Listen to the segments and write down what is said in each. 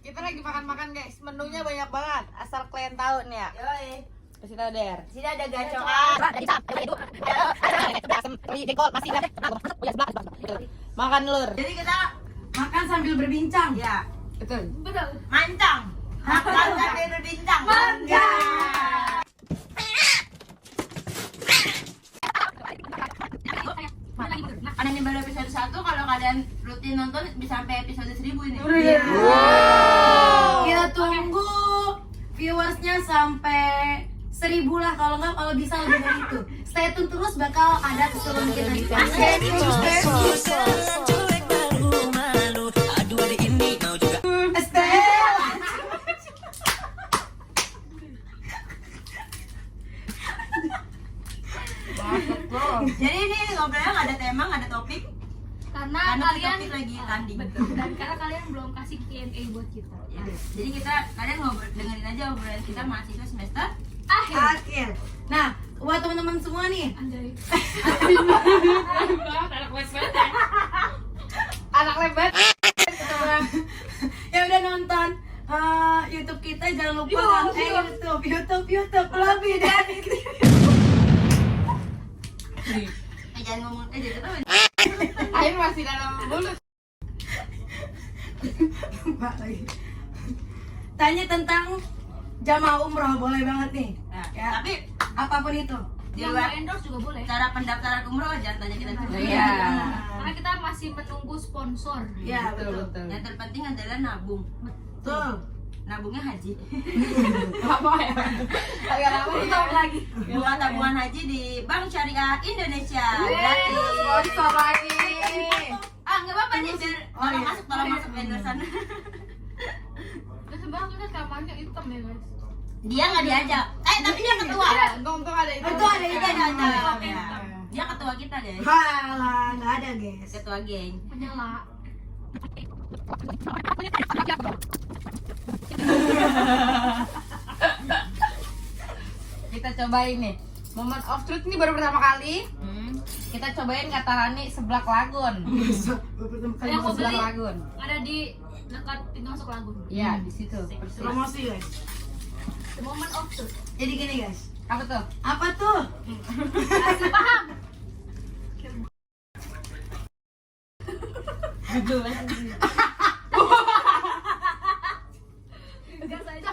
Kita lagi makan-makan guys, menunya banyak banget. Asal kalian tahu nih ya. Yoi. Kasih tahu Der. Sini ada gacokan. Makan lur. Jadi kita makan sambil berbincang. Ya. Betul. Mancang. Makan sambil berbincang. Mancang. Ada yang baru episode 1, kalau kalian rutin nonton bisa sampai episode 1000 ini. Wow. Kita tunggu viewersnya sampai 1000 lah, kalau nggak, kalau bisa lebih dari itu. Stay tune terus, bakal ada keseruan kita di Jadi ini ngobrolnya nggak ada tema, nggak ada topik. Karena kalian topik lagi tanding. betul, dan karena kalian belum kasih Q&A buat kita. Ya. Jadi kalian ngobrol, dengerin aja obrolan kita mahasiswa semester akhir. Nah, buat teman-teman semua nih, Anjay. Anak lebat. yang udah nonton YouTube kita, jangan lupa YouTube lebih dari itu. jangan ngomong aja kita Air masih dalam mulut. Mbak lagi. Tanya tentang jamaah umroh, boleh banget nih. Nah, Ya. tapi Apapun itu. di Yang mau luar endorse juga boleh. cara pendaftaran umroh jangan tanya kita dulu. Iya. Karena kita masih menunggu sponsor. Ya, betul. Yang terpenting adalah nabung. Betul. Nabungnya haji. Apa ya? Agak lama ya. lagi. Buat tabungan haji di Bank Syariah Indonesia. Gratis. Sponsor lagi. Enggak apa-apa nih, biar tolong masuk endorsean. Dan sebenarnya kita kamarnya hitam ya guys. Dia nggak diajak. Tapi dia ketua. Untung ada itu. Itu ada itu ada. Ya. Dia ketua kita, guys. Halah, nggak ada guys. Ketua geng. Penyela. Kita cobain nih. Moment of truth ini baru pertama kali. Kita cobain kata Rani seblak lagun. Yang aku Seblak beli lagun. ada di dekat pintu masuk lagun. Iya, di situ. Persis. Promosi guys. The moment of truth. Jadi gini guys. Apa tuh? Apa tuh? Kasih paham. Gas aja.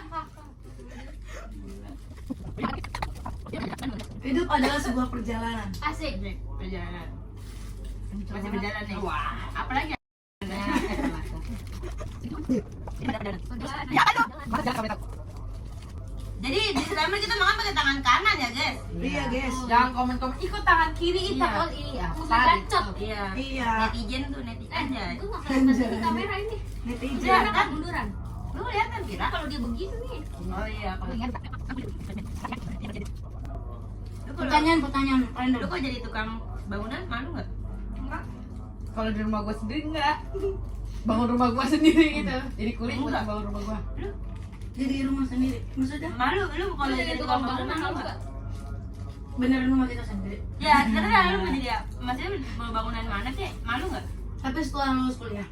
Hidup adalah sebuah perjalanan. Asik. Perjalanan. Masih berjalan nih. Wah, apalagi? Jadi disclaimer kita makan pakai tangan kanan ya, guys. Iya guys. Jangan komen-komen ikut tangan kiri itu Iya. oh iya. Musuh Sari. bacot. Iya. Iya. Netizen tuh netizen aja. Gue gak kelihatan di kamera ini. Netizen. Dia kan munduran. Lu lihat kan Kira? Kalau dia begini nih. Oh iya, kalau lu kalau Pertanyaan lu random. kok jadi tukang bangunan malu nggak? Enggak. Kalau di rumah gua sendiri enggak. Bangun rumah gua sendiri gitu. Jadi kulit buat bangun rumah gua. Lu Jadi rumah sendiri. Maksudnya malu lu kalau Kalau jadi jadi tukang tukang bangunan bangunan malu malu nggak? gak? beneran rumah kita sendiri. Ya, terserah lu mau jadi maksudnya mau bangunan mana sih? Malu nggak? Tapi setelah lulus kuliah.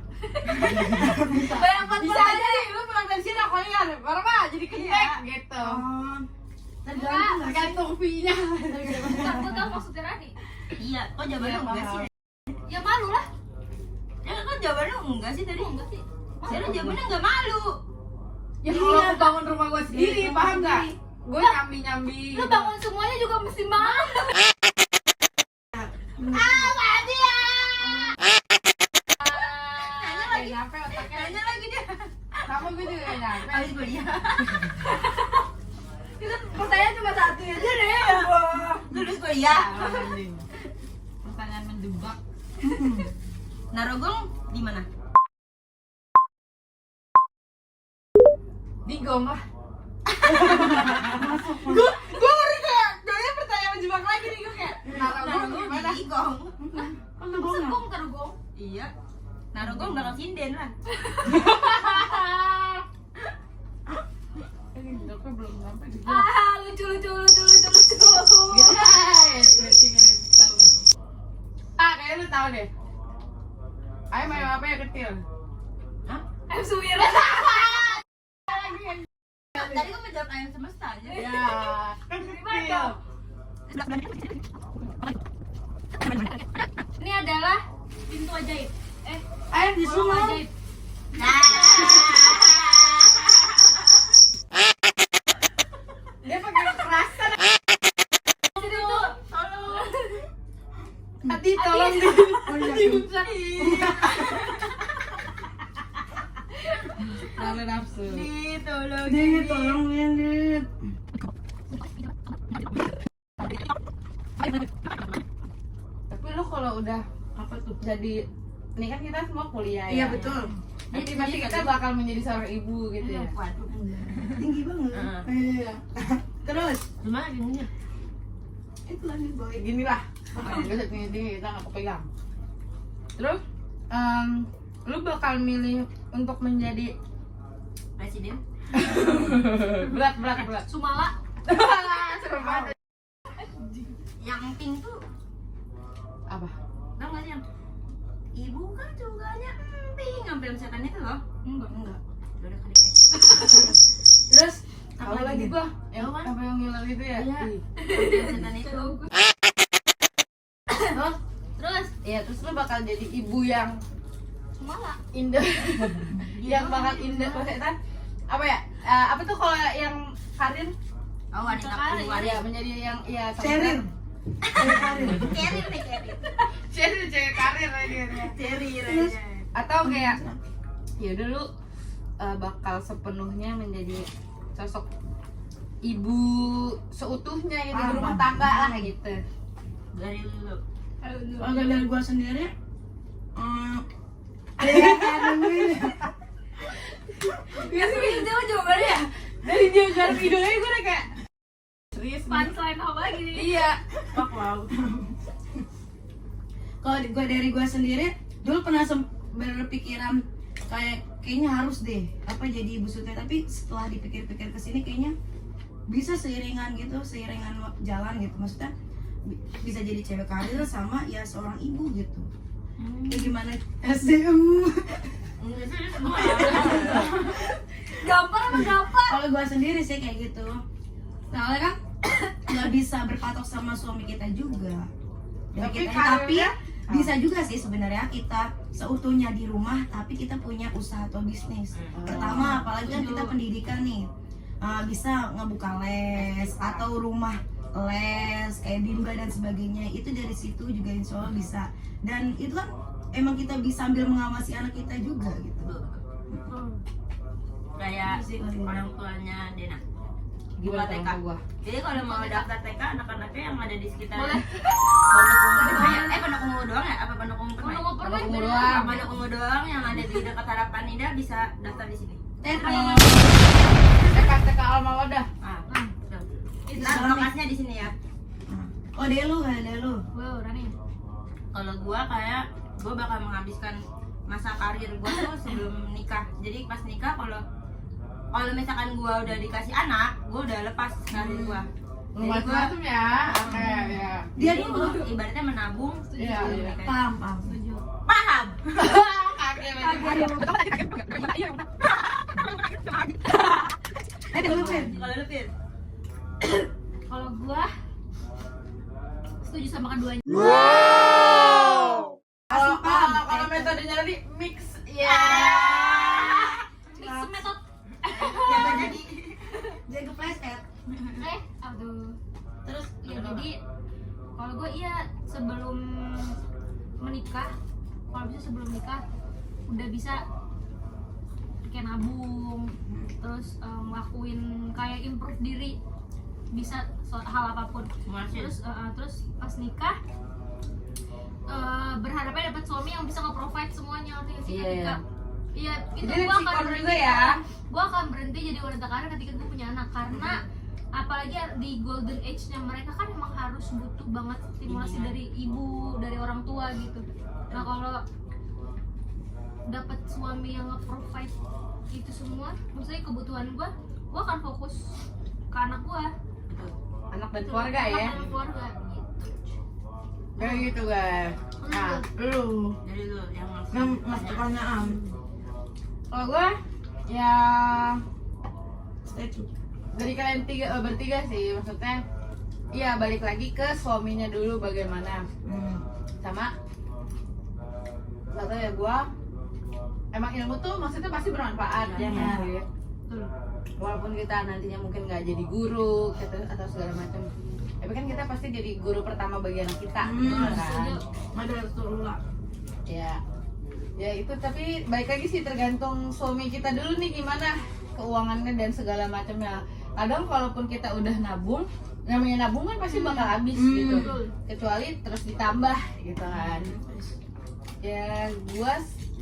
Bayang 4 bulan aja nih, lu pulang dari sini aku ingat. Berapa? Jadi ketek gitu. Oh. Tergantung fee-nya. Bukan, gue tau maksudnya Rani. Iya, kok jawabannya Iya, enggak paham. sih? Ya malu lah. Ya kok jawabannya enggak sih tadi? Enggak sih. Saya lu jawabannya enggak malu. Ya kalau aku bangun rumah gua sendiri, Iya, paham enggak? sendiri. Gue nyambi-nyambi. Lu bangun semuanya juga mesti malu. Tadi ya. Nanya lagi nyampe otaknya. Tanya lagi dia. Sama gue juga gak nyampe. Habis kuliah. Itu pertanyaan cuma satu aja deh. Lulus kuliah. Pertanyaan menjebak. Narogong di mana? Di gong lah. Gue ngeri kayak doanya pertanyaan menjebak lagi nih gue kayak. Narogong gimana? Di Igong. Kan lu bohong. Segong terugong. Iya. Narogong belakang sinden lah. Joknya belum sampai di Lucu. Guys, kayaknya lu tahu deh. Ayam apa yang kecil? Hah? Suwir. Tadi gue menjawab ayam semesta aja. Ya. Kan real. Ini adalah pintu ajaib. Ayam di Kolong semua. ajaib. Dia pakai kekerasan. Jadi itu tolong. Adi tolong diusap. Terlalu nafsu. Tolong. Dit, tolong Dit. Tapi lu kalau udah apa tuh jadi ini kan kita semua kuliah ya. Iya betul. Jadi pasti kita bakal menjadi seorang ibu gitu ya. Waduh. Tinggi banget. Iya. Terus, Gimana ininya? itu lagi boy. Gini lah. Gak tinggi kita nggak kepegang. Terus lu bakal milih untuk menjadi Presiden? berat. Sumala. Seru banget. Yang pink tuh Apa? tau gak sih yang ibu kan cuganya pink yang film setan itu loh. Enggak. Udah kali. Terus, Apa lagi gua? Yang Apa? apa yang ngiler itu ya? Iya. Ih. Film setan itu. Terus ya terus lu bakal jadi ibu yang Sumala. indah. Yang bakal indah maksudnya apa ya? Apa tuh kalau yang karir Oh, wanita Karir. keluar ya menjadi yang ya Sheryl. Kerir nih Kerir. Jadi cewek karir lagi ya. Kerir Terus? aja. Atau kayak ya udah lu bakal sepenuhnya menjadi sosok ibu seutuhnya gitu di rumah tangga lah gitu. Dari dulu. Kalau dari gua sendiri, Ya sih dia jawabannya ya. Dari dia garap idolanya gue udah kayak serius nih. Punchline apa lagi nih? Iya. Wow. kalau dari gua sendiri, dulu pernah berpikiran kayaknya harus deh apa jadi ibu sute, tapi setelah dipikir-pikir kesini kayaknya bisa seiringan jalan gitu, maksudnya bisa jadi cewek karir sama ya seorang ibu gitu. Kayak gimana SDM? Gampar apa gampar? Kalau gua sendiri sih kayak gitu. Soalnya kan nggak bisa berpatok sama suami kita juga. Tapi Tapi karirnya bisa juga sih sebenarnya kita seutuhnya di rumah tapi kita punya usaha atau bisnis. Pertama apalagi kan kita pendidikan nih. Bisa ngebuka les atau rumah les kayak bimbel dan sebagainya, itu dari situ juga insya Allah bisa, dan itu kan emang kita bisa sambil mengawasi anak kita juga gitu. Kayak orang tuanya Dena. Gimana TK. TK gua? Jadi kalau mau daftar TK anak-anaknya yang ada di sekitar Boleh. Pondok Ungu doang ya? Apa Pondok Ungu Permai? Pondok Ungu Permai. Pondok Ungu doang. Pondok Ungu doang yang ada di dekat Harapan Indah bisa daftar di sini. TK Alma Wadah. Nah, lokasinya di sini ya. Oh dia lu. Wow, Rani. Kalau gua kayak gua bakal menghabiskan masa karir gua tuh sebelum nikah. Jadi pas nikah kalau misalkan gua udah dikasih anak, gua udah lepas karir gua. Jadi gua Macam-macam ya. Oke ya. Dia jadi dulu. gua ibaratnya menabung Iya, sebelum iya. nikah. Paham. Paham. Kalau lu Fen? Kalau lu Fir? Kalau gua setuju sama keduanya. Kalau metodenya tadi mix ya. Mix method. Jaga pleset. Aduh. Terus ya jadi kalau gue iya sebelum menikah, kalau bisa sebelum nikah udah bisa kayak nabung, terus ngelakuin kayak improve diri, bisa hal apapun. Masih. Terus pas nikah berharapnya dapat suami yang bisa nge-provide semuanya, ngerti nggak sih? Iya, Ketika iya itu Jadi gue akan sikon berhenti juga ya. gue akan berhenti jadi wanita karir ketika gue punya anak, karena apalagi di golden age-nya mereka kan emang harus butuh banget stimulasi dari ibu, dari orang tua gitu. Nah kalau dapat suami yang nge-provide itu semua, maksudnya kebutuhan gue akan fokus ke anak gue, Anak dan keluarga ya. anak dan keluarga gitu. Kayak gitu guys. Nah, lu. Dari lu yang Mas pertanyaan. Kalau gue ya Statue. dari kalian bertiga sih, maksudnya iya balik lagi ke suaminya dulu bagaimana. Sama satu ya, gua emang ilmu tuh maksudnya pasti bermanfaat ya kan sih. Walaupun kita nantinya mungkin nggak jadi guru gitu, atau segala macam, tapi kan kita pasti jadi guru pertama bagi anak kita kan. Madrasatul Ya itu, tapi baik lagi sih tergantung suami kita dulu nih gimana keuangannya dan segala macamnya. Kadang kalaupun kita udah nabung, namanya nabung kan pasti bakal habis gitu, kecuali terus ditambah gitu kan. Ya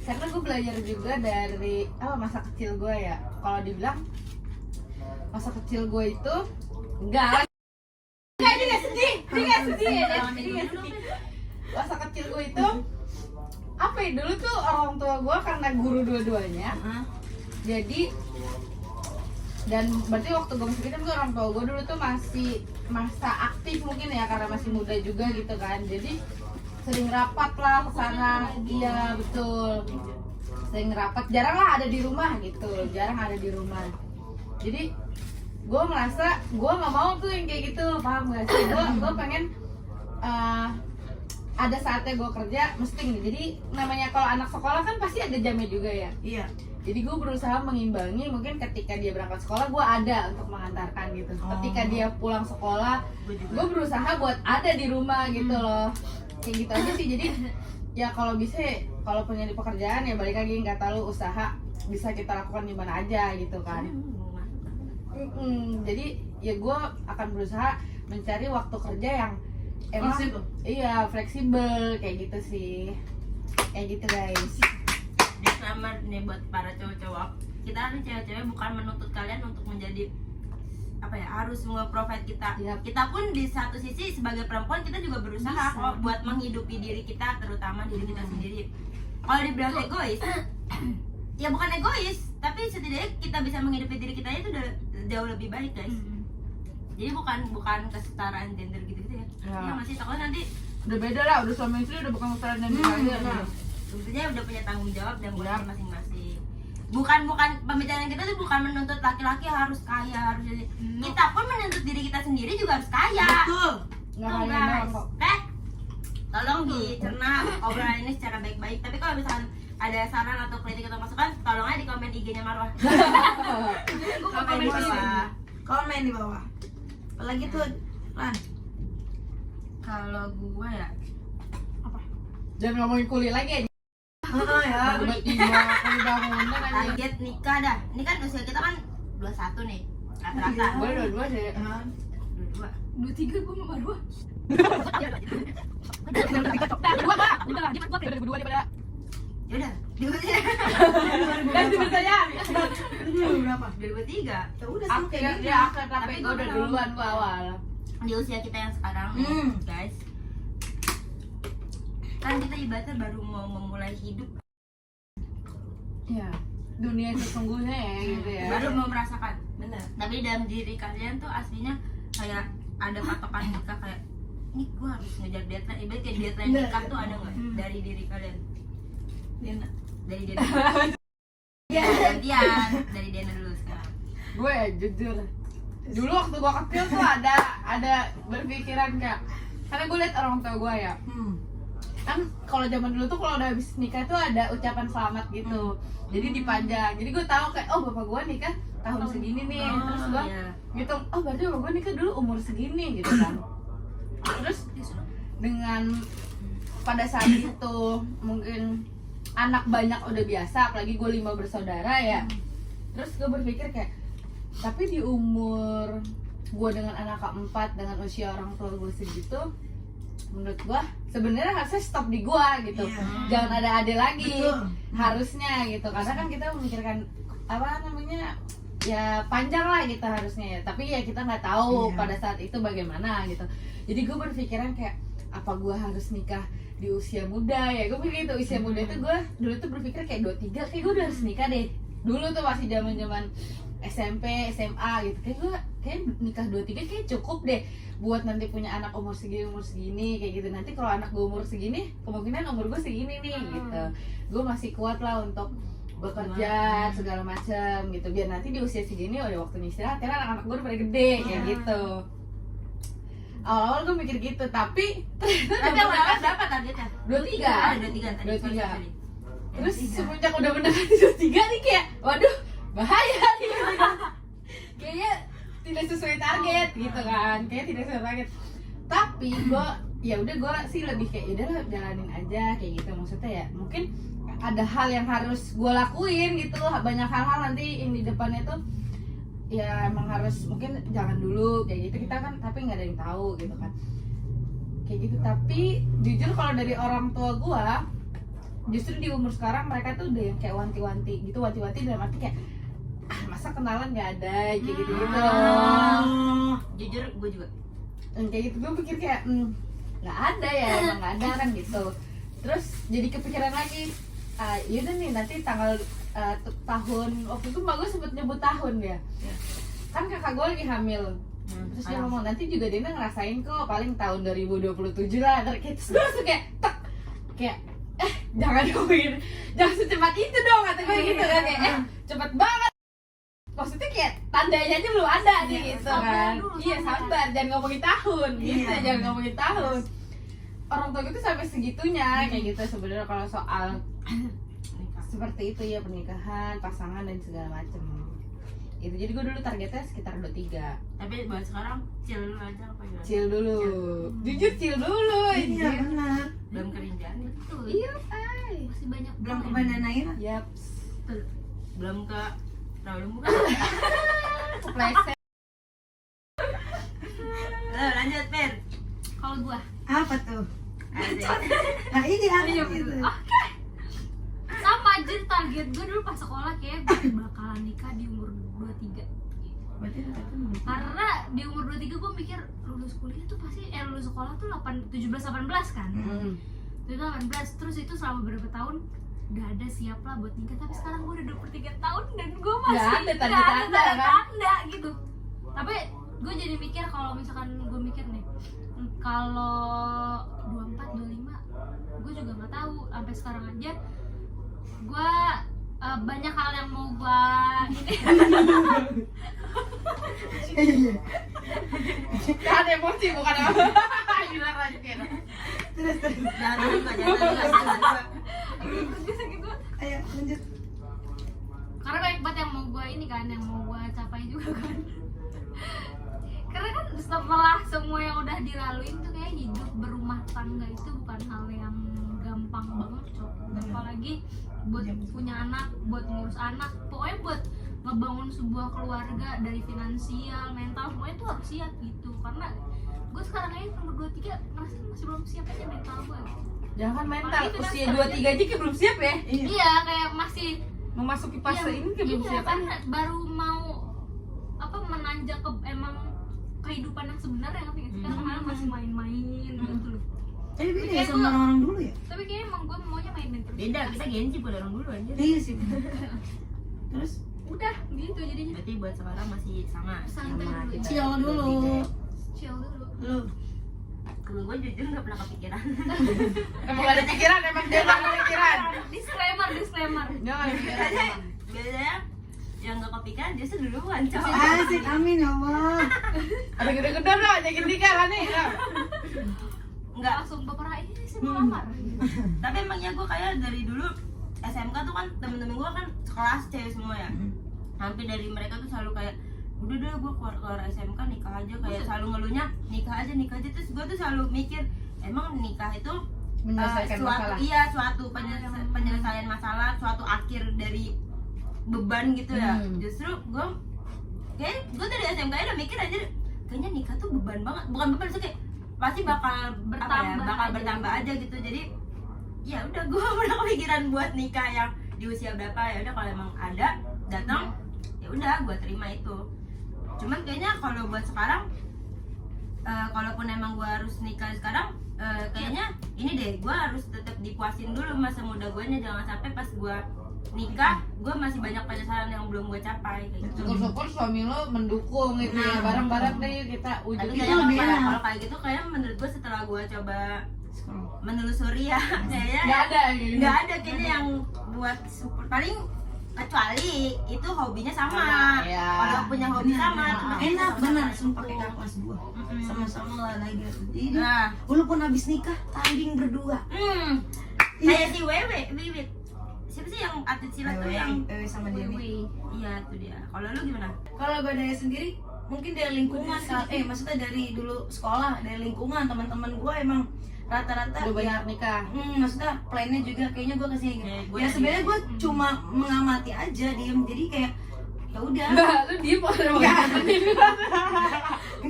karena gue belajar juga dari masa kecil gue ya. Kalau dibilang masa kecil gue itu enggak sedih. Masa kecil gue itu apa ya, dulu tuh orang tua gue karena guru dua-duanya, jadi dan berarti waktu gue masih kecil tuh orang tua gue dulu tuh masih masa aktif mungkin ya, karena masih muda juga gitu kan, jadi sering rapat lah kesana. Iya betul, sering rapat, jarang lah ada di rumah gitu, jarang ada di rumah. Jadi gue merasa gue nggak mau tuh yang kayak gitu, paham gak sih? Gue pengen ada saatnya gue kerja mesti gini. Jadi namanya kalau anak sekolah kan pasti ada jamnya juga ya. Iya. Jadi gue berusaha mengimbangi, mungkin ketika dia berangkat sekolah gue ada untuk mengantarkan gitu. Ketika dia pulang sekolah gue berusaha buat ada di rumah gitu loh. Kayak gitu aja sih. Jadi ya kalau bisa, kalau punya di pekerjaan ya balik lagi, nggak tahu usaha bisa kita lakukan di mana aja gitu kan. Jadi ya gue akan berusaha mencari waktu kerja yang emang fleksibel kayak gitu sih, kayak gitu guys. Disclaimer nih buat para cowok-cowok, kita kan cewek-cewek bukan menuntut kalian untuk menjadi harus nge-provide kita. Kita pun di satu sisi sebagai perempuan kita juga berusaha kok buat menghidupi diri kita, terutama diri kita sendiri. Kalau dibilang egois, ya bukan egois, tapi setidaknya kita bisa menghidupi diri kita itu udah jauh lebih baik guys. Jadi bukan kesetaraan gender gitu-gitu ya. Ya masih takutnya nanti udah beda lah, udah suami istri udah bukan kesetaraan gender lagi. Sebetulnya udah punya tanggung jawab dan buatnya masing-masing. Bukan pembicaraan kita tuh bukan menuntut laki-laki harus kaya, harus jadi. Kita pun menuntut diri kita sendiri juga harus kaya. Betul. Tuh guys. Tolong dicerna obrolan ini secara baik-baik. Tapi kalau misalkan ada saran atau kritik atau masukan, tolong aja di komen IG-nya Marwah. Komen di bawah. Apalagi tuh, Lan. Kalau gua ya Jangan ngomongin kuliah lagi aja. Ya. target nikah dah. Ini kan usia kita kan 21 nih rata-rata. Gue dua sih. 22. 23 gue mau baru. Ya udah, Dan saya Berapa? 2023. Ya udah akhir kayak gitu. dia akhir, tapi Tapi gue gua udah belum. duluan gue awal. Di usia kita yang sekarang guys, kan kita ibaratnya baru mau memulai hidup, Ya, dunia sesungguhnya ya gitu ya. baru mau merasakan. Bener. Tapi dalam diri kalian tuh aslinya kayak ada patokan nikah, kayak ini gue harus ngejar deadline. Ibarat kayak deadline Bener. nikah tuh ada nggak dari diri kalian? Dena. Dari Dena. Gantian dari Dena dulu sekarang. Gue ya jujur, dulu waktu gue kecil tuh ada berpikiran kayak, karena gue liat orang tua gue ya, kan kalau zaman dulu tuh kalau udah habis nikah tuh ada ucapan selamat gitu, jadi dipanjang. Jadi gue tahu kayak, oh bapak gue nikah tahun segini nih, terus gue Iya. gitu, oh berarti bapak gue nikah dulu umur segini gitu kan. Terus dengan pada saat itu mungkin anak banyak udah biasa, apalagi gue 5 bersaudara ya. Terus gue berpikir kayak, tapi di umur gue dengan anak keempat, dengan usia orang tua gue segitu, menurut gue sebenarnya harusnya stop di gue gitu. Jangan ada adik lagi. Betul. Harusnya gitu, karena kan kita memikirkan apa namanya, ya panjang lah gitu harusnya ya. Tapi ya kita nggak tahu pada saat itu bagaimana gitu. Jadi gue berpikiran kayak, apa gue harus nikah di usia muda ya. Gue pikir itu usia muda itu, gue dulu tuh berpikir kayak 23 kayak gue udah harus nikah deh. Dulu tuh masih zaman SMP, SMA gitu. Kayak nikah 23 kayak cukup deh buat nanti punya anak umur segini kayak gitu. Nanti kalau anak gue umur segini, kemungkinan umur gue segini nih gitu. Gue masih kuat lah untuk bekerja segala macam gitu, biar nanti di usia segini udah waktunya istirahat karena anak-anak gue udah pada gede kayak gitu. Awal-awal gue mikir gitu, tapi Tapi berapa targetnya? 23. Ada 23 tadi. 23. sorry. Terus semenjak udah mendekati 23 nih kayak waduh bahaya nih kayaknya tidak sesuai target gitu kan, kayak tidak sesuai target. Tapi gue ya udah, gue sih lebih kayak udah lah jalanin aja kayak gitu. Maksudnya ya mungkin ada hal yang harus gue lakuin gitu, banyak hal-hal nanti yang di depannya tuh ya emang harus mungkin jangan dulu kayak gitu, kita kan tapi nggak ada yang tahu gitu kan kayak gitu. Tapi jujur kalau dari orang tua gue justru di umur sekarang mereka tuh udah yang kayak wanti-wanti gitu, wanti-wanti dalam arti kayak masa kenalan nggak ada kayak gitu gitu. Jujur gue juga. Kayak gitu gue pikir kayak nggak ada ya, emang nggak ada kan gitu. Terus jadi kepikiran lagi, yaudah nih nanti tanggal tahun waktu itu mbak gue sempet nyebut tahun ya, kan kakak gue lagi hamil. Terus dia ngomong nanti juga Dina ngerasain kok paling tahun 2027 lah. Terus gue langsung kayak tek, kayak jangan ngomongin, jangan secepat itu dong kata gue gitu kan, kayak cepet banget. Maksudnya kayak tandanya aja belum ada nih gitu kan. Iya sabar, jangan ngomongin tahun gitu, jangan ngomongin tahun. Orang tua gue tuh sampai segitunya kayak gitu sebenarnya kalau soal seperti itu ya, pernikahan, pasangan dan segala macem. Itu jadi gue dulu targetnya sekitar 23. Tapi buat sekarang chill dulu aja apa gimana? Chill dulu. Jujur chill dulu. Iya anjir. benar. Belum kerinjaan. Betul. Iya, ay. Masih banyak Belum ke yang- Bandana Naira. Yaps. Belum ke Rawalumbu. Kepleset. Lanjut Per. Kalau gua Apa tuh? Asik. Nah ini apa Iya, gitu? sama aja target gue dulu pas sekolah kayak gue bakalan nikah di umur 23. Berarti itu belum. Karena di umur 23 gue mikir lulus kuliah tuh pasti lulus sekolah tuh 17-18 kan. 17-18 terus itu selama beberapa tahun udah ada siap lah buat nikah, tapi sekarang gue udah 23 tahun dan gue masih Nggak ada nggak tanda-tanda, kan? tanda-tanda gitu. Tapi gue jadi mikir kalau misalkan gue mikir nih kalau 24, 25 gue juga nggak tahu sampai sekarang aja gue banyak hal yang mau gue ini Iya. Kan emosi bukan apa. Gila lanjutin. Terus Jangan dulu Kak, jangan dulu. gue segitu. ayo lanjut. Karena banyak banget yang mau gue ini kan, yang mau gue capai juga kan. Karena kan setelah semua yang udah dilaluin tuh kayak hidup berumah tangga itu bukan hal yang gampang banget cok. Apalagi buat punya anak, buat ngurus anak, pokoknya buat ngebangun sebuah keluarga dari finansial, mental, semuanya tuh harus siap gitu. Karena gue sekarang aja umur 23 ngerasa masih belum siap aja mental gue gitu. Jangan mental, Apalagi usia finansial 23 aja kayak belum siap ya. Iya kayak masih Memasuki fase ini kayak belum iya, siap karena aja. baru mau apa menanjak ke emang kehidupan yang sebenarnya ngerti nggak sih? Karena masih main-main gitu loh. Tapi beda ya Kayak sama gua- orang dulu ya. Tapi kayaknya emang gue maunya main-main terus. Beda, kita gengsi pada orang dulu aja. Iya sih. Terus Udah gitu jadinya Berarti buat sekarang masih sama. santai Sama dulu. kita. chill dulu. Chill dulu. Lu Kalau gue jujur gak pernah kepikiran. Emang gak ada pikiran, emang dia gak ada pikiran. Disclaimer. Dia gak ada pikiran. emang. Biasanya yang gak kepikiran dia duluan cowok. asik, amin ya Allah. Ada gede-gede lah, ajakin nikah kan nih. Nah. Enggak. Langsung bapak ini sih mau lamar. Tapi emangnya gue kayak dari dulu SMK tuh kan temen-temen gue kan sekelas cewek semua ya. Hampir dari mereka tuh selalu kayak udah gue keluar SMK nikah aja, kayak selalu ngeluhnya nikah aja. Terus gue tuh selalu mikir emang nikah itu Menyelesaikan suatu masalah. iya suatu penyelesaian masalah, suatu akhir dari beban gitu ya. Justru gue dari SMK udah mikir aja kayaknya nikah tuh beban banget, bukan beban sih, kayak pasti bakal bertambah aja gitu. Jadi ya udah gue udah kepikiran buat nikah yang di usia berapa, ya udah kalau emang ada datang ya udah gue terima itu. Cuman kayaknya kalau buat sekarang kalaupun emang gue harus nikah sekarang kayaknya ini deh, gue harus tetap dipuasin dulu masa muda gue nya, jangan sampai pas gue nikah gue masih banyak penyesalan yang belum gue capai kayak gitu. Syukur-syukur suami lo mendukung gitu ya, bareng-bareng deh yuk kita Tapi ujungin. kayaknya lebih enak. kalau kayak gitu kayak menurut gue setelah gue coba menelusuri ya kayaknya Gak ada gitu. nggak ada kayaknya yang buat support. Paling kecuali itu hobinya sama. Iya. Kalau punya hobi sama, Enak benar, sumpah kayak kakak kelas 2. Sama-sama olahraga. Jadi Nah, walaupun habis nikah tanding berdua. kayak si Wewe, Wiwit. Siapa sih yang atlet silat tuh yang? Sama dia nih. Wih. Iya, itu dia. Kalau lu gimana? Kalau gue dari sendiri mungkin dari lingkungan maksudnya dari dulu sekolah, dari lingkungan teman-teman gue emang rata-rata Udah banyak nikah. maksudnya plannya juga kayaknya gue kesini gitu. Gue Ya sebenarnya gue cuma mengamati aja, diem, jadi kayak ya udah. Enggak, lu diem orang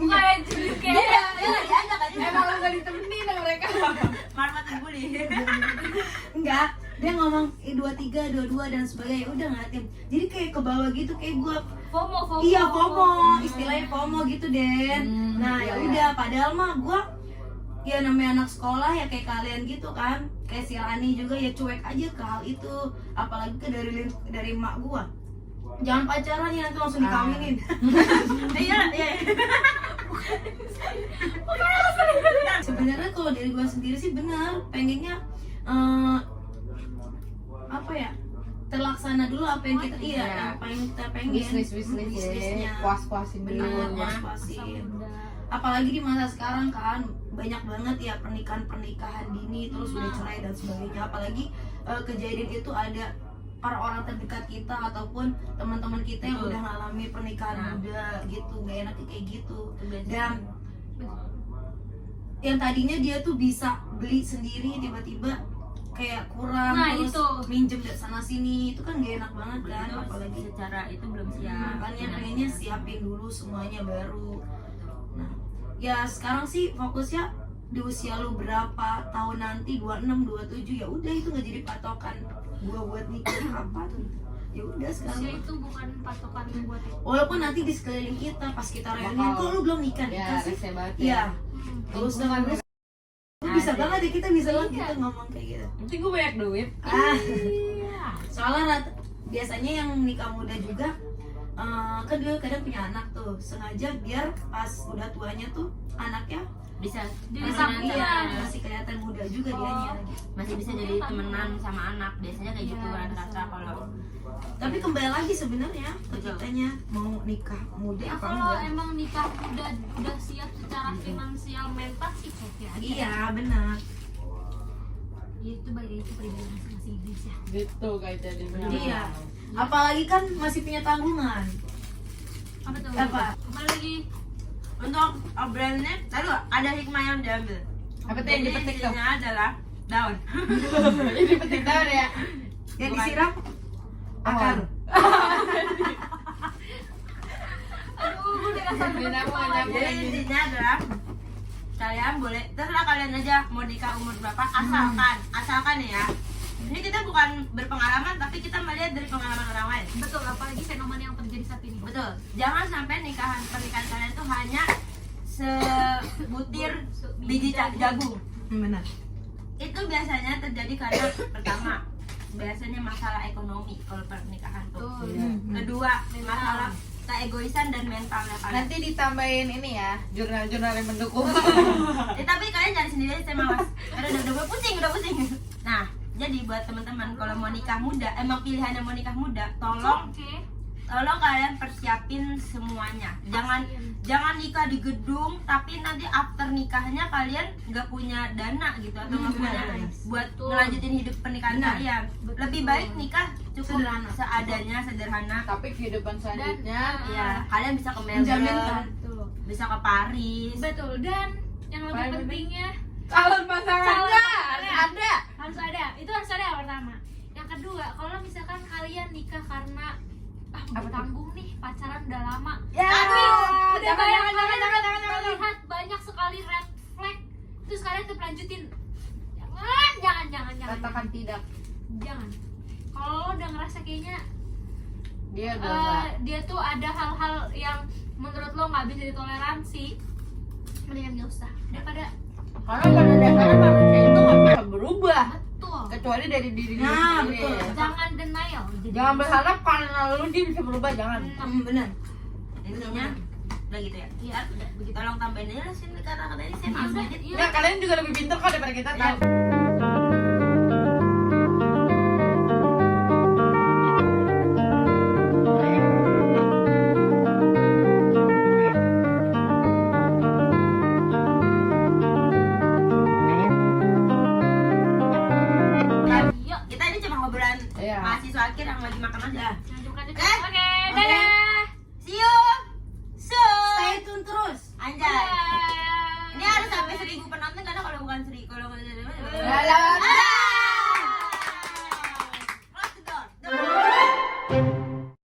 Kayak julid kayak Iya, diajak aja. emang lu gak ditemenin sama mereka. Marmat bully. Enggak, dia ngomong 23, 22 dan sebagainya, udah ngeliatin. Jadi kayak ke bawah gitu, kayak gue FOMO. iya FOMO, istilahnya FOMO gitu Den. Nah ya udah, padahal mah gue ya namanya anak sekolah ya kayak kalian gitu kan, kayak si Rani juga ya cuek aja ke hal itu, apalagi ke dari emak gue. Jangan pacaran ya nanti langsung dikawinin. Iya, iya. Sebenarnya kalau dari gue sendiri sih benar, pengennya apa ya, terlaksana dulu apa yang kita apa yang kita pengen. Bisnisnya. Puas-puasin dulu. Benar, puas-puasin. Apalagi di masa sekarang kan banyak banget ya pernikahan dini terus udah cerai dan sebagainya. Apalagi kejadian itu ada orang-orang terdekat kita ataupun teman-teman kita yang udah ngalami pernikahan muda gitu, gak enaknya kayak gitu. Dan yang tadinya dia tuh bisa beli sendiri tiba-tiba kayak kurang, terus itu minjem dari sana sini, itu kan gak enak banget kan. Apalagi Apalagi secara itu belum siap. makanya pengennya siapin dulu semuanya baru. Nah ya sekarang sih fokusnya di usia lu berapa tahun nanti, 26, 27, ya udah itu nggak jadi patokan gua buat nikah kapan. Ya udah usia sekarang, itu bukan patokan buat walaupun nanti di sekeliling kita pas kita reuni, kok lu belum nikah Ya, sih? rese banget ya. Iya, terus dengan lu bisa banget ya, kita bisa banget Iya. gitu ngomong kayak gitu. Nanti gue banyak duit. Soalnya biasanya yang nikah muda juga kan dia kadang punya anak tuh, sengaja biar pas udah tuanya tuh anaknya Bisa Jadi masih, sama masih kelihatan muda juga dianya gitu. masih bisa jadi temenan sama anak. Biasanya kayak gitu rata-rata kalau Tapi kembali lagi sebenarnya ke Betul. kitanya mau nikah muda ya apa kalau enggak? emang nikah udah siap secara finansial mental sih oke aja. Iya benar. Ya, itu balik itu pribadi masing-masing guys ya. Gitu kayak jadi. Iya. Apalagi kan masih punya tanggungan. Apa tuh? Apa? Apalagi untuk obrolannya lalu ada hikmah yang diambil. Apa tuh yang Jadi dipetik tuh? intinya adalah daun. Ini petik tahun ya. Yang Bukan. disiram akar. aduh gue udah kasar Bina banget mau kepala. nyambung. Jadi intinya adalah kalian boleh terserah kalian aja mau nikah umur berapa, asalkan ya. Ini kita bukan berpengalaman tapi kita melihat dari pengalaman orang lain. Betul, apalagi fenomena yang terjadi saat ini. Betul. Jangan sampai pernikahan kalian tuh hanya sebutir biji jagung. Benar. Itu biasanya terjadi karena pertama biasanya masalah ekonomi kalau pernikahan tuh. Betul. Kedua masalah keegoisan dan mentalnya kalian. Nanti ditambahin ini ya, jurnal-jurnal yang mendukung. Tapi kalian cari sendiri saya malas. Karena udah pusing. Nah, jadi buat teman-teman kalau mau nikah muda, emang pilihannya mau nikah muda, tolong kalian persiapin semuanya. Jangan nikah di gedung tapi nanti after nikahnya kalian nggak punya dana gitu atau nggak punya buat ngelanjutin hidup pernikahan kalian. Lebih baik nikah cukup sederhana. Tapi kehidupan selanjutnya Ya, kalian bisa ke Menjaminkan. Melbourne, Betul. bisa ke Paris. Betul, dan yang lebih Paling pentingnya calon pasangannya Calon ada. harus ada. Itu harus ada yang pertama. Yang kedua, kalau misalkan kalian nikah karena Apa tuh? tanggung nih, pacaran udah lama. Ya. Udah Jangan, banyak jangan, banget jangan. melihat banyak sekali red flag. Terus kalian tuh lanjutin. Jangan. Katakan tidak. Jangan. Kalau lo udah ngerasa kayaknya Dia udah enggak. dia tuh ada hal-hal yang menurut lo nggak bisa ditoleransi, mendingan gak usah daripada Karena pada dasarnya manusia itu nggak bisa berubah betul. kecuali dari diri dia Nah, sendiri. betul. Jangan denial. Jangan berharap karena lu dia bisa berubah, jangan. Benar. Intinya udah gitu ya. Iya, udah begitu. Tolong tambahin aja lah sini kata-kata ini saya Iya, malas udah, edit. iya. Enggak, kalian juga lebih pintar kok daripada kita Iya. tahu.